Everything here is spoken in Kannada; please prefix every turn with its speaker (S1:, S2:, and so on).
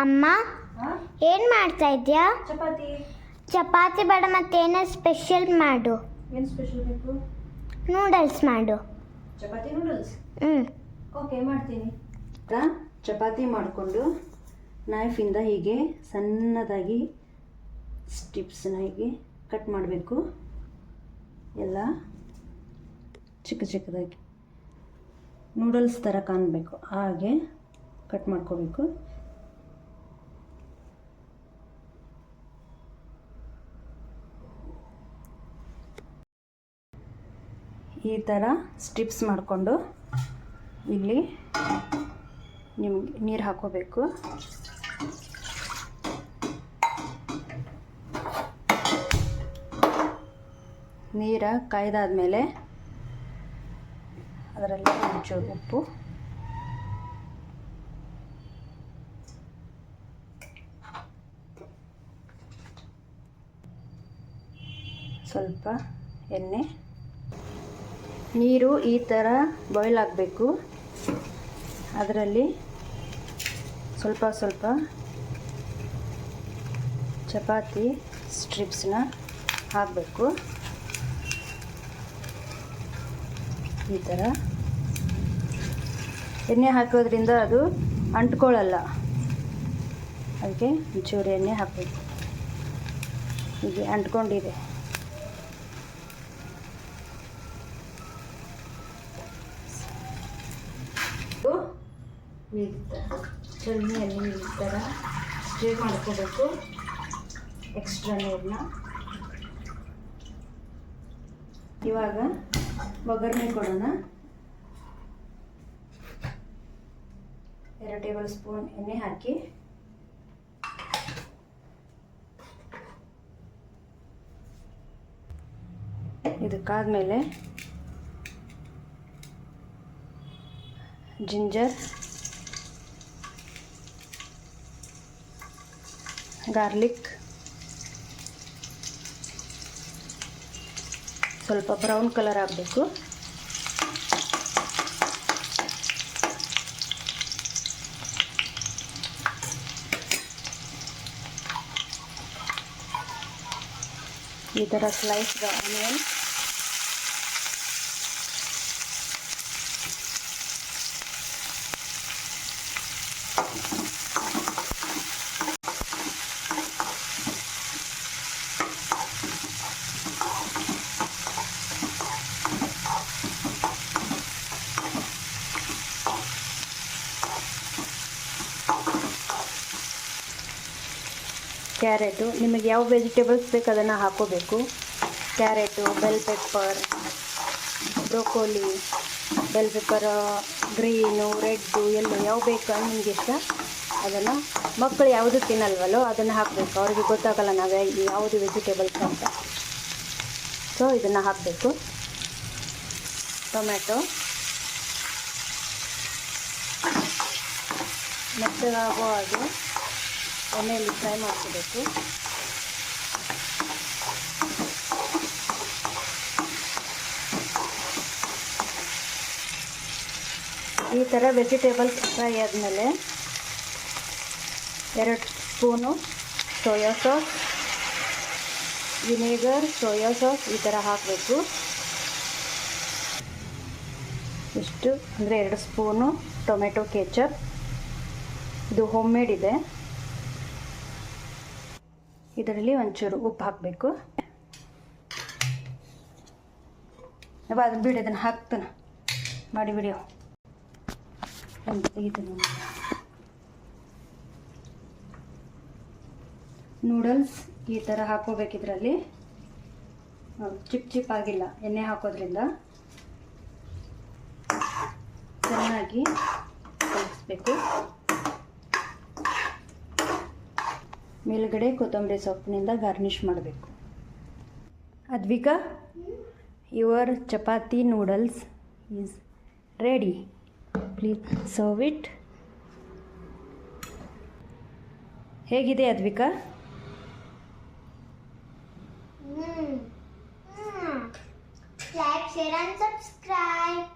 S1: ಅಮ್ಮ ಏನು ಮಾಡ್ತಾ ಇದೆಯಾ? ಚಪಾತಿ ಬೇಡ, ಮತ್ತೇನೋ ಸ್ಪೆಷಲ್ ಮಾಡು.
S2: ಏನು ಸ್ಪೆಷಲ್ ಬೇಕು?
S1: ನೂಡಲ್ಸ್ ಮಾಡು.
S2: ಚಪಾತಿ ನೂಡಲ್ಸ್? ಓಕೆ, ಮಾಡ್ತೀನಿ. ಚಪಾತಿ ಮಾಡಿಕೊಂಡು ನೈಫಿಂದ ಹೀಗೆ ಸಣ್ಣದಾಗಿ ಸ್ಟಿಪ್ಸ್ನ ಹೀಗೆ ಕಟ್ ಮಾಡಬೇಕು. ಎಲ್ಲ ಚಿಕ್ಕ ಚಿಕ್ಕದಾಗಿ ನೂಡಲ್ಸ್ ಥರ ಕಾಣಬೇಕು ಹಾಗೆ ಕಟ್ ಮಾಡ್ಕೋಬೇಕು. ಈ ಥರ ಸ್ಟಿಪ್ಸ್ ಮಾಡಿಕೊಂಡು ಇಲ್ಲಿ ನಿಮಗೆ ನೀರು ಹಾಕೋಬೇಕು. ನೀರು ಕಾಯ್ದಾದ್ಮೇಲೆ ಅದರಲ್ಲಿ ಒಂಚೂರು ಉಪ್ಪು, ಸ್ವಲ್ಪ ಎಣ್ಣೆ, ನೀರು ಈ ಥರ ಬಾಯ್ಲ್ ಆಗಬೇಕು. ಅದರಲ್ಲಿ ಸ್ವಲ್ಪ ಸ್ವಲ್ಪ ಚಪಾತಿ ಸ್ಟ್ರಿಪ್ಸ್ನ ಹಾಕಬೇಕು. ಈ ಥರ ಎಣ್ಣೆ ಹಾಕೋದ್ರಿಂದ ಅದು ಅಂಟ್ಕೊಳ್ಳಲ್ಲ, ಅದಕ್ಕೆ ಒಂಚೂರು ಎಣ್ಣೆ ಹಾಕಬೇಕು. ಹೀಗೆ ಅಂಟ್ಕೊಂಡಿದೆ. ಚಟ್ನಿಯಲ್ಲಿ ಈ ಥರ ಸ್ಟ್ರೇ ಮಾಡ್ಕೋಬೇಕು ಎಕ್ಸ್ಟ್ರಾ ನೀರನ್ನ. ಇವಾಗ ಒಗ್ಗರಣೆ ಕೊಡೋಣ. 2 ಟೇಬಲ್ ಸ್ಪೂನ್ ಎಣ್ಣೆ ಹಾಕಿ ಇದಕ್ಕಾದ್ಮೇಲೆ ಜಿಂಜರ್, ಗಾರ್ಲಿಕ್, ಸ್ವಲ್ಪ ಬ್ರೌನ್ ಕಲರ್ ಆಗಬೇಕು. ಈ ಥರ ಸ್ಲೈಸ್ಡ್ ಆನಿಯನ್, ಕ್ಯಾರೆಟು, ನಿಮಗೆ ಯಾವ ವೆಜಿಟೇಬಲ್ಸ್ ಬೇಕು ಅದನ್ನು ಹಾಕೋಬೇಕು. Carrot, bell pepper, broccoli, bell pepper green, red, yellow ಯಾವ ಬೇಕು ನಿಮಗೆ ಇಷ್ಟ ಅದನ್ನು. ಮಕ್ಕಳು ಯಾವುದು ತಿನ್ನಲ್ವಲ್ಲೋ ಅದನ್ನು ಹಾಕಬೇಕು, ಅವ್ರಿಗೆ ಗೊತ್ತಾಗಲ್ಲ ನಾವು ಯಾವುದು ವೆಜಿಟೇಬಲ್ಸ್ ಅಂತ. ಸೊ ಇದನ್ನು ಹಾಕಬೇಕು. ಟೊಮ್ಯಾಟೊ ಮೆತ್ತಗಾಗೋ ಹಾಗೆ ಎಣ್ಣೆಯಲ್ಲಿ ಫ್ರೈ ಮಾಡ್ಕೋಬೇಕು. ಈ ಥರ ವೆಜಿಟೇಬಲ್ಸ್ ಫ್ರೈ ಆದಮೇಲೆ 2 spoon soya sauce, vinegar, soya sauce ಈ ಥರ ಹಾಕಬೇಕು. ಇಷ್ಟು ಅಂದರೆ 2 ಸ್ಪೂನು ಟೊಮೆಟೊ ಕೆಚಪ್, ಇದು ಹೋಮ್ ಮೇಡ್ ಇದೆ. ಇದರಲ್ಲಿ ಒಂಚೂರು ಉಪ್ಪು ಹಾಕಬೇಕು. ಅದನ್ನು ಬಿಡಿ, ಅದನ್ನು ಹಾಕ್ತಾನೆ ಮಾಡಿ ವಿಡಿಯೋ ತೆಗಿತಾನೆ. ನೂಡಲ್ಸ್ ಈ ಥರ ಹಾಕೋಬೇಕು. ಇದರಲ್ಲಿ ಚಿಪ್ ಚಿಪ್ ಆಗಿಲ್ಲ, ಎಣ್ಣೆ ಹಾಕೋದ್ರಿಂದ ಚೆನ್ನಾಗಿ ಕಲಿಸ್ಬೇಕು. ಮೇಲ್ಗಡೆ ಕೊತ್ತಂಬರಿ ಸೊಪ್ಪಿನಿಂದ ಗಾರ್ನಿಷ್ ಮಾಡಬೇಕು. Advika, your chapati noodles is ready. Please serve it. ಹೇಗಿದೆ Advika?
S1: Like, share and subscribe.